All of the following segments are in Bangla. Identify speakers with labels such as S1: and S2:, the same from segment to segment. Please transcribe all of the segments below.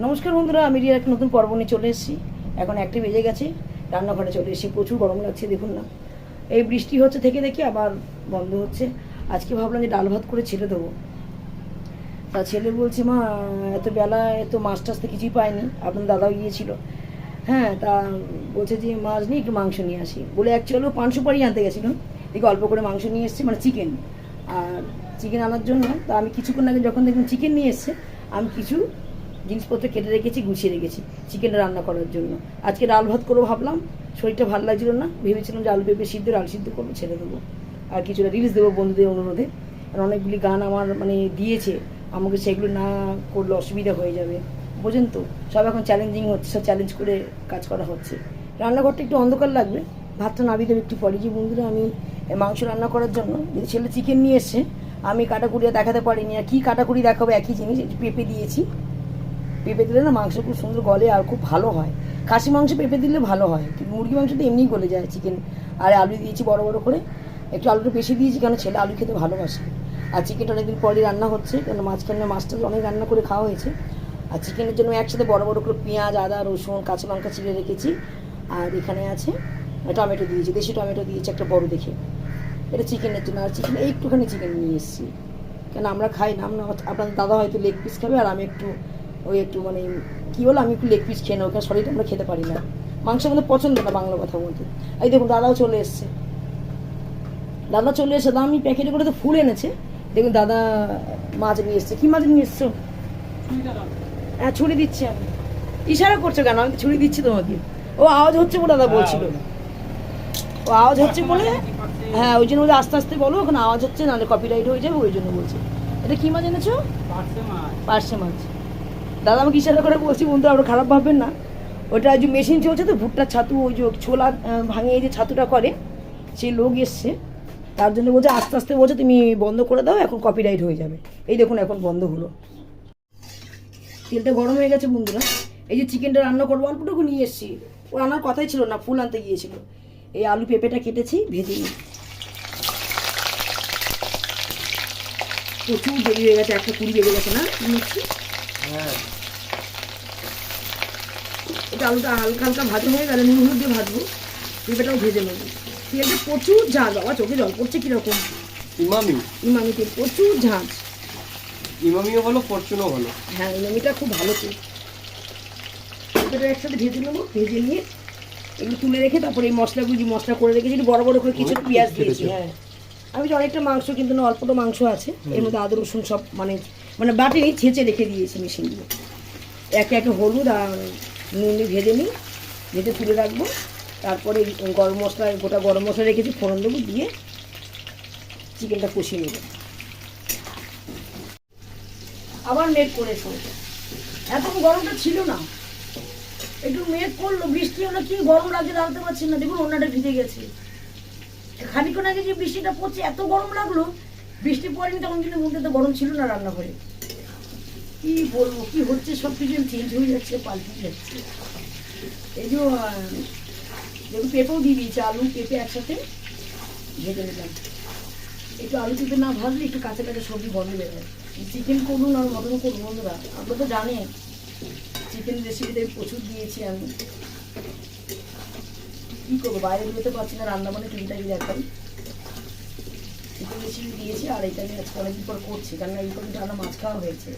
S1: নমস্কার বন্ধুরা, আমি রিয়া এক নতুন পর্ব নিয়ে চলে এসেছি। এখন 1টা বেজে গেছে, রান্নাঘরে চলে এসেছি। প্রচুর গরম লাগছে, দেখুন না। এই বৃষ্টি হচ্ছে থেকে দেখি আবার বন্ধ হচ্ছে। আজকে ভাবলাম যে ডাল ভাত করে ছেড়ে দেবো। তা ছেলে বলছে, মা এত বেলা এত মাছ টাছ তো কিছুই পাইনি, আপনার দাদাও গিয়েছিল। হ্যাঁ, তা বলছে যে মাছ নিয়ে একটু মাংস নিয়ে আসি বলে অ্যাকচুয়ালি 500 পাড়ি আনতে গেছিলাম। দেখি অল্প করে মাংস নিয়ে এসেছি, মানে চিকেন। আর চিকেন আনার জন্য তা আমি কিছুক্ষণ আগে যখন দেখুন চিকেন নিয়ে এসছে, আমি কিছু জিনিসপত্র কেটে রেখেছি, গুছিয়ে রেখেছি চিকেনটা রান্না করার জন্য। আজকে ডাল ভাত করবো ভাবলাম, শরীরটা ভালো লাগছিল না, ভেবেছিলাম যে আলু পেঁপে সিদ্ধ আলু সিদ্ধ করবো, ছেড়ে দেবো। আর কিছুটা রিলস দেবো বন্ধুদের অনুরোধে। আর অনেকগুলি গান আমার মানে দিয়েছে, আমাকে সেগুলো না করলে অসুবিধা হয়ে যাবে, বোঝেন তো। সব এখন চ্যালেঞ্জিং হচ্ছে, সব চ্যালেঞ্জ করে কাজ করা হচ্ছে। রান্নাঘরটা একটু অন্ধকার লাগবে, ভাতটা নামিয়ে দেবো একটু পরে। যে বন্ধুরা, আমি মাংস রান্না করার জন্য যদি ছেলে চিকেন নিয়ে এসছে, আমি কাটাকুড়িয়া দেখাতে পারিনি। আর কী কাটাকুড়ি দেখাবো, একই জিনিস। পেঁপে দিয়েছি, পেঁপে দিলে না মাংস খুব সুন্দর গলে আর খুব ভালো হয়। খাসি মাংস পেঁপে দিলে ভালো হয়, কিন্তু মুরগি মাংস তো এমনিই গলে যায়। চিকেন আর আলু দিয়েছি বড় বড় করে, একটু আলুটা বেশি দিয়েছি কারণ ছেলে আলু খেতে ভালোবাসে। আর চিকেনটা অনেকদিন পরই রান্না হচ্ছে, কেন মাঝখানে মাছটা অনেক রান্না করে খাওয়া হয়েছে। আর চিকেনের জন্য একসাথে বড় বড় করে পেঁয়াজ, আদা, রসুন, কাঁচা লঙ্কা চিড়ে রেখেছি। আর এখানে আছে টমেটো দিয়েছি, দেশি টমেটো দিয়েছি একটা বড় দেখে। এটা চিকেনের জন্য। আর চিকেন একটুখানি চিকেন নিয়ে এসেছি, কেন আমরা খাই না। আপনাদের দাদা হয়তো লেগ পিস খাবে, আর আমি একটু একটু মানে কী বলো, আমি একটু লেগ পিস খেয়ে নেবো, কারণ শরীরটা আমরা খেতে পারি না, মাংস আমাদের পছন্দ না, বাংলা কথা বলতে। এই দেখুন দাদাও চলে এসছে, দাদা চলে এসে আমি প্যাকেটে করে তো ফুল এনেছে। দেখুন দাদা মাছ নিয়ে এসছে। কী মাছ নিয়ে এসছো? হ্যাঁ, ছুরি দিচ্ছি আমি। ইশারা করছো কেন? আমি তো ছুরি দিচ্ছি তোমাকে। ও আওয়াজ হচ্ছে বলে দাদা বলছিল, ও আওয়াজ হচ্ছে বলে। হ্যাঁ, ওই জন্য বলে আস্তে আস্তে বলো, ওখানে আওয়াজ হচ্ছে, নাহলে কপিরাইট হয়ে যাবে, ওই জন্য বলছি। এটা কী মাছ এনেছো? পার্শে মাছ। দাদা আমাকে ইশারা করে বলছি, বন্ধু আমরা খারাপ ভাববেন না। ওটা যে মেশিন চলছে তো, ভুট্টার ছাতু, ওই যে ছোলা ভাঙিয়ে যে ছাতুটা করে, সেই লোক এসছে, তার জন্য বলছে আস্তে আস্তে, বলছে তুমি বন্ধ করে দাও, এখন কপিরাইট হয়ে যাবে। এই দেখুন এখন বন্ধ হলো। তেলটা গরম হয়ে গেছে বন্ধুরা। এই যে চিকেনটা রান্না করবো, অল্পটুকু নিয়ে এসেছি, ও আনার কথাই ছিল না, ফুল আনতে গিয়েছিল। এই আলু পেঁপেটা কেটেছি, ভেজে নিই। প্রচুর দেরি হয়ে গেছে, 1:20 বেজে গেছে না? নিচ্ছি। হ্যাঁ, এটা আলুটা হালকা হালকা ভাজা হয়ে গেলে নুন হলুদ দিয়ে ভাজবো, পেঁপেটাও ভেজে নেবো। তেলটা প্রচুর ঝাঁঝ, বাবা চোখে জল পড়ছে কিরকম।
S2: ইমামি
S1: ইমামি তেল, প্রচুর ঝাঁঝ।
S2: ইমামিও ভালো, ফরচুনও ভালো।
S1: হ্যাঁ, ইমামিটা খুব ভালো তেল। পেঁপেটা একসাথে ভেজে নেবো, ভেজে নিয়ে এগুলো তুলে রেখে তারপরে এই মশলাগুলো যে মশলা করে রেখেছি, বড় বড় করে কিছু পেঁয়াজ দিয়েছি। হ্যাঁ, আমি যে অনেকটা মাংস কিন্তু না, অল্পটা মাংস আছে, এর মধ্যে আদা রসুন সব মানে মানে বাটিনি, ছেঁচে রেখে দিয়েছি মেশিন দিয়ে। একে একে হলুদ আর নুন দিয়ে ভেজে নিই, ভেজে তুলে রাখবো। তারপরে গরম মশলা, গোটা গরম মশলা রেখেছি, ফোড়ন দেবো, দিয়ে চিকেনটা কষিয়ে নেব। আবার মেঘ করে শুনছে, এত গরমটা ছিল না, একটু মেঘ করলো, বৃষ্টি হলো, কি গরম লাগছে দাঁড়াতে পারছি না। দেখুন ওনাটা ভিজে গেছে। খানিক্ষণ আগে যে বৃষ্টিটা পড়ছে, এত গরম লাগলো। বৃষ্টি পড়েনি তখন কিন্তু মধ্যে তো গরম ছিল না রান্নাঘরে। কি বলবো, কি হচ্ছে, সব কিছু চেঞ্জ হয়ে যাচ্ছে, পাল্টে যাচ্ছে। এই যে দেখুন পেঁপেও দিয়ে দিয়েছে, আলু পেঁপে একসাথে ভেজে নিলাম। একটু আলু পেঁপে না ভাজলে একটু কাঁচা কাঁচা সবজি বন্ধ হয়ে যায়। চিকেন করুন আর মটন করুন বন্ধুরা, আপনারা তো জানেন চিকেন রেসিপিতে প্রচুর দিয়েছি আমি। কী করবো, বাইরে বেরোতে পারছি না, রান্না মানে টিভিটাই দেখাই। চিকেন রেসিপি দিয়েছি, আর এটা আমি আজকে অনেকদিন পর করছি, কারণ এই করে রান্না মাছ খাওয়া হয়েছে,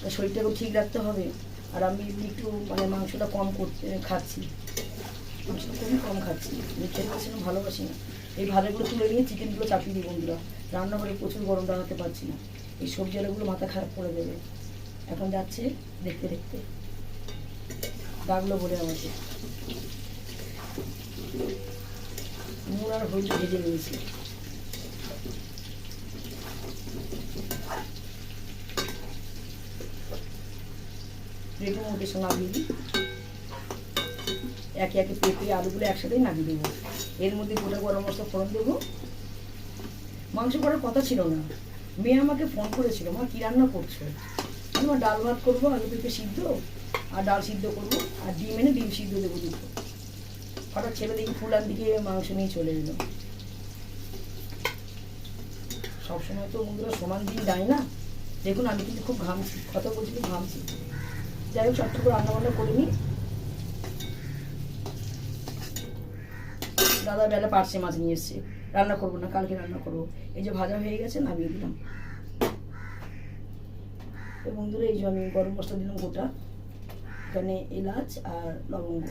S1: তো শরীরটাকেও ঠিক রাখতে হবে। আর আমি একটু মানে মাংসটা কম খাচ্ছি, মাংসটা খুবই কম খাচ্ছি, খেতে পারছি না, ভালোবাসি না। এই ভাজাগুলো তুলে নিয়ে চিকেনগুলো চাপিয়ে দিই বন্ধুরা। রান্নাঘরে প্রচুর গরম, দাঁড়াতে পারছি না, এই সবজি আলুগুলো মাথা খারাপ করে দেবে। এখন যাচ্ছে দেখতে দেখতে, ডাকলো বলে আমাকে। নুন আর হলুদ ভেজে নিয়েছি। রেখে মধ্যে সঙ্গে নামিয়ে দিই, একে একে পেঁপে আলুগুলো একসাথেই নামিয়ে দেবো। এর মধ্যে গোটা গরম মশলা ফোড়ন দেবো। মাংস করার কথা ছিল না, মেয়ে আমাকে ফোন করেছিল, মা কী রান্না করছো? আমার ডাল ভাত করবো, আলু পেঁপে সিদ্ধ আর ডাল সিদ্ধ করবো, আর ডিম এনে ডিম সিদ্ধ দেবো দুটো। হঠাৎ ছেলে দেখি ফুলার দিকে মাংস নিয়ে চলে এলো। সবসময় তো বন্ধুরা সমান দিন দেয় না। দেখুন আমি কিন্তু খুব ঘামছি, কথা বলছি, খুব ঘামছি। যাই হোক চট্ট করে রান্নাবান্না করে নিই। দাদা বেলা পার্শে মাছ নিয়ে এসছে, রান্না করবো না, কালকে রান্না করবো। এই যে ভাজা হয়ে গেছে, নামিয়ে দিলাম। তো বন্ধুরা এই যে আমি গরম মশলা দিলাম গোটা, এখানে এলাচ আর লবঙ্গ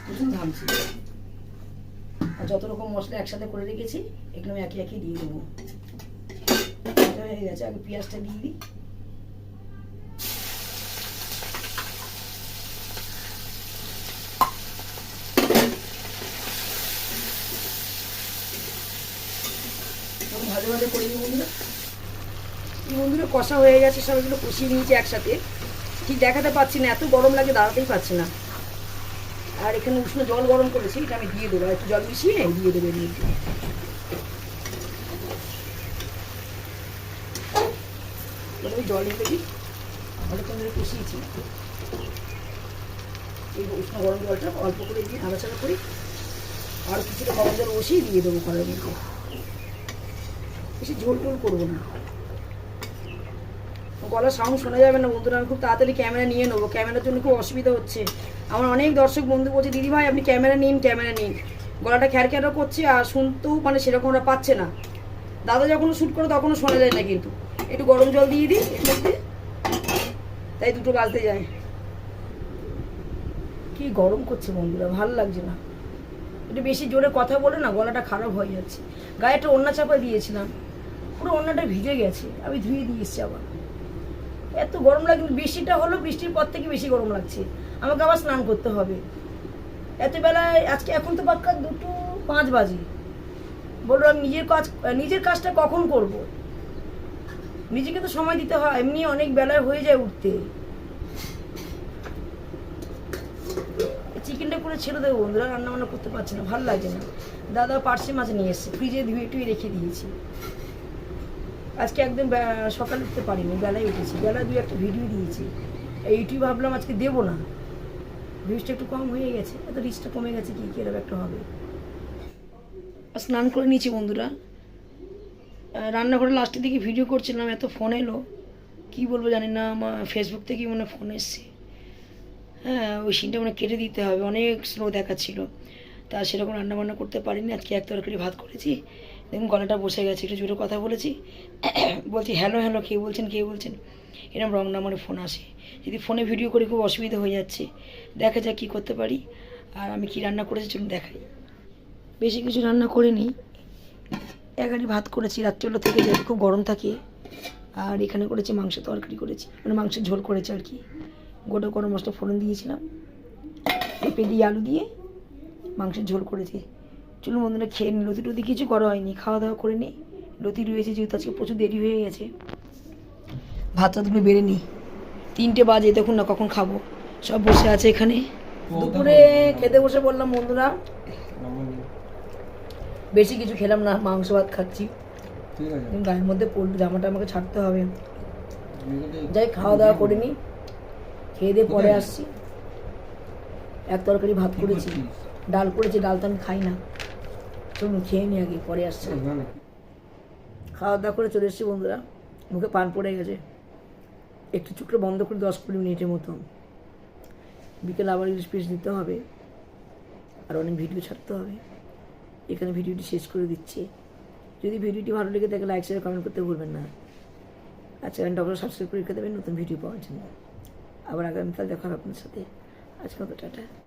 S1: প্রচুর ঘামছি। আর যত রকম মশলা একসাথে করে রেখেছি এগুলো আমি একে একে দিয়ে দেবো। হয়ে গেছে, আগে পেঁয়াজটা দিয়ে দিই। ভালো ভালো করে দিই বন্ধুরা। বন্ধুরা কষা হয়ে গেছে, সব এগুলো কষিয়ে নিয়েছি একসাথে। ঠিক দেখাতে পাচ্ছি না, এত গরম লাগে দাঁড়াতেই পারছি না। আর এখানে উষ্ণ জল গরম করেছি, এটা আমি দিয়ে দেবো, একটু জল মিশিয়ে দিয়ে দেবো এর মধ্যে। আমি জল দিয়ে দিই, অনেকক্ষণ ধরে কষিয়েছি। এই উষ্ণ গরম জলটা অল্প করে দিয়ে নাড়াচাড়া করি, আর কিছুটা গরম জল বসিয়ে দিয়ে দেবো কড়াইয়ের মধ্যে। বেশি ঝোল টোল করবো না, গলার সাউন্ড শোনা যাবে না বন্ধুরা। আমি খুব তাড়াতাড়ি ক্যামেরা নিয়ে নেবো, ক্যামেরার জন্য খুব অসুবিধা হচ্ছে। আমার অনেক দর্শক বন্ধু বলছে দিদি ভাই আপনি ক্যামেরা নিন, ক্যামেরা নিন। গলাটা খ্যারখ্যারও করছে, আর শুনতেও মানে সেরকম ওরা পাচ্ছে না। দাদা যখন শ্যুট করে তখনও শোনা যায় না, কিন্তু একটু গরম জল দিয়ে দিই এর মধ্যে, তাই দুটো বাজতে যায়। কি গরম করছে বন্ধুরা, ভালো লাগছে না। একটু বেশি জোরে কথা বলে না গলাটা খারাপ হয়ে যাচ্ছে। গায়ে একটা ওড়না চাপা দিয়েছিলাম, পুরো ওড়নাটা ভিজে গেছে, আমি ধুয়ে দিয়ে এসছি আবার। এত গরম লাগে, বৃষ্টিটা হলো, বৃষ্টির পর থেকে বেশি গরম লাগছে। আমাকে আবার স্নান করতে হবে এত বেলায়। আজকে এখন তো পাক্কা 2:05 বাজে। বললো আমি নিজের কাজটা কখন করব? নিজেকে তো সময় দিতে হয়, এমনি অনেক বেলায় হয়ে যায় উঠতে। চিকেনটা করে ছেড়ে দেবো বন্ধুরা, রান্না বান্না করতে পারছি না, ভালো লাগে না। দাদা পার্শে মাছ নিয়ে এসছে, ফ্রিজে ধুয়ে টুয়ে রেখে দিয়েছি। আজকে একদম সকালে উঠতে পারিনি, বেলায় উঠেছি, বেলায় 2-1টা ভিডিও দিয়েছি। এইটুই ভাবলাম আজকে দেবো না, ভিউজটা একটু কম হয়ে গেছে, এত রিচটা কমে গেছে, কি এরকম একটা হবে। স্নান করে নিয়েছি বন্ধুরা, রান্নাঘরে লাস্টের দিকে ভিডিও করছিলাম, এত ফোন এলো কি বলবো জানি না। আমার ফেসবুক থেকেই মনে ফোন এসছে। হ্যাঁ, ওই সিনটা মানে কেটে দিতে হবে, অনেক স্লো দেখাচ্ছিল। তা সেরকম রান্নাবান্না করতে পারিনি। আজকে এক তরকারি ভাত করেছি, দেখুন গলাটা বসে গেছে, একটু জোরে কথা বলেছি। বলছি হ্যালো হ্যালো, কে বলছেন কে বলছেন, এরকম রং নাম্বারে ফোন আসে। যদি ফোনে ভিডিও করি খুব অসুবিধা হয়ে যাচ্ছে, দেখা যাক কী করতে পারি। আর আমি কি রান্না করেছি চলুন দেখাই। বেশি কিছু রান্না করিনি, একারি ভাত করেছি, রাত্রিবেলা থেকে যেহেতু খুব গরম থাকে। আর এখানে করেছি মাংস তরকারি করেছি, মানে মাংসের ঝোল করেছি আর কি। গোটা গরম মশলা ফোড়ন দিয়েছিলাম, পেঁপে দিয়ে আলু দিয়ে মাংসের ঝোল করেছি। চলুন বন্ধুরা খেয়ে নিই। লতি টতি কিছু করা হয়নি, খাওয়া দাওয়া করে নিই। লতি রয়েছে যেহেতু আজকে প্রচুর দেরি হয়ে গেছে, ভাতটা দুপুরে বেড়ে নিই। 3টে বাজে, দেখুন না কখন খাবো। সব বসে আছে এখানে, দুপুরে খেতে বসে বললাম বন্ধুরা। বেশি কিছু খেলাম না, মাংস ভাত খাচ্ছি। গায়ের মধ্যে পড়লো, জামাটা আমাকে ছাড়তে হবে। যাই খাওয়া দাওয়া করে নিই, খেয়ে দিয়ে পরে আসছি। এক তরকারি ভাত করেছি, ডাল করেছি, ডাল তো আমি খাই না। চলুন খেয়ে নিই আগে, পরে আসছি। খাওয়া দাওয়া করে চলে এসেছি বন্ধুরা, মুখে পান পড়ে গেছে। একটু চুকটা বন্ধ করে 10-20 মিনিটের মতো, বিকেল আবার ইলিশ পিস দিতে হবে, আর অনেক ভিডিও ছাড়তে হবে। এখানে ভিডিওটি শেষ করে দিচ্ছি। যদি ভিডিওটি ভালো লেগে থাকে লাইক শেয়ার কমেন্ট করতে ভুলবেন না। আর চ্যানেলটা আপনারা সাবস্ক্রাইব করে রেখে দেবেন নতুন ভিডিও পাওয়ার জন্য। আবার আগামীকাল দেখা হবে আপনার সাথে। আজকে মতো টাটা।